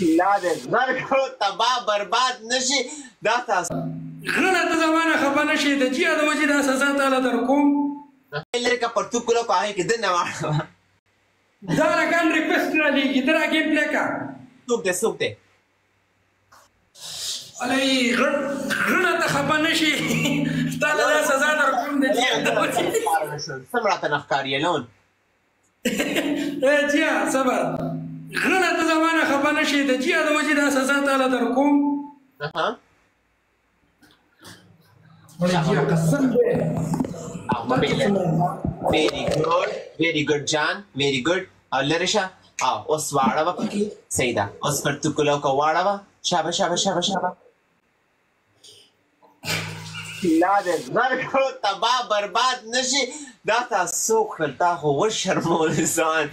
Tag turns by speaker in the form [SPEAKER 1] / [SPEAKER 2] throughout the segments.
[SPEAKER 1] لا دې زر کړو تباه برباد نشي دا تاسو
[SPEAKER 2] غړنه ته زمانه خفه نه شي د جیا د وجې دا سزا تعالی در کوم
[SPEAKER 1] لري که پرتوکولو کو هغې کې دننه واړوه
[SPEAKER 2] دا رقم ریکویسټ را لیږي ته را ګیم پلی کا
[SPEAKER 1] څوک دی
[SPEAKER 2] الهی غړنه ته خفه نه شي تعالی دا سزا در کوم د جیا د وجې
[SPEAKER 1] سم راته نه ښکاري لون
[SPEAKER 2] جیا صبر غړنه ته زمانه خفه نه شي د جیا د وجې دا سزا تعالی در کوم جیا قسم دی
[SPEAKER 1] very good جان very good او لرې شه او اوس واړوه پکې صحیح ده اوس پرتوکولو کو واړوه شابه لا دې زر کړو تباه برباد نشي دا تاسو کړل تا خو وشرمول ځان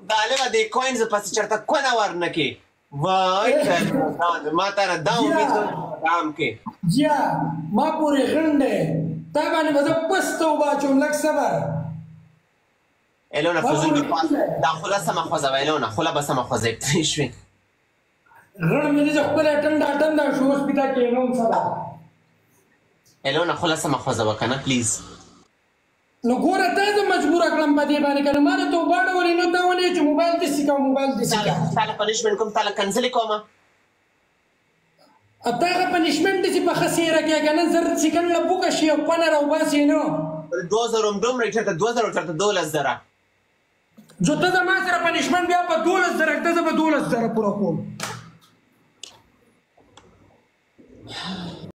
[SPEAKER 1] طالبه دې کوینز پسې چېرته کونه ورنه کې وای ما ته نه دا امید رام کې
[SPEAKER 2] جیا ما پورې غړن دی تا باندې به زه پسته وباچوم لږ صبر
[SPEAKER 1] الونه فضول دا خوله سمه خوځوه الونه خوله به سمه خوځوي پوه شوې
[SPEAKER 2] غړ مې دې خپله ټنډه شو اوس پیدا کېنوم صبر
[SPEAKER 1] الونه خوله سمه خوځوه که نه پلیز
[SPEAKER 2] نو ګوره ته زه مجبوره کړم په دې باندې که نه ما نه توبه ډولې نو ته ونې چې موبایل داسې کوه موبایل داسې کوه
[SPEAKER 1] تا له پنشمنټ کوم تا له کنسلې کومه
[SPEAKER 2] تا هغه پنشمنټ داسې په ښه څېره کې که نه زر سیکنډ له بوکه شي او کونه راوباسې نه
[SPEAKER 1] 2000 هم دومره چېرته 2000 چېرته 12000
[SPEAKER 2] جو ته زما سره پنشمنټ بیا په 12000 ته زه به 12000 پوره کوم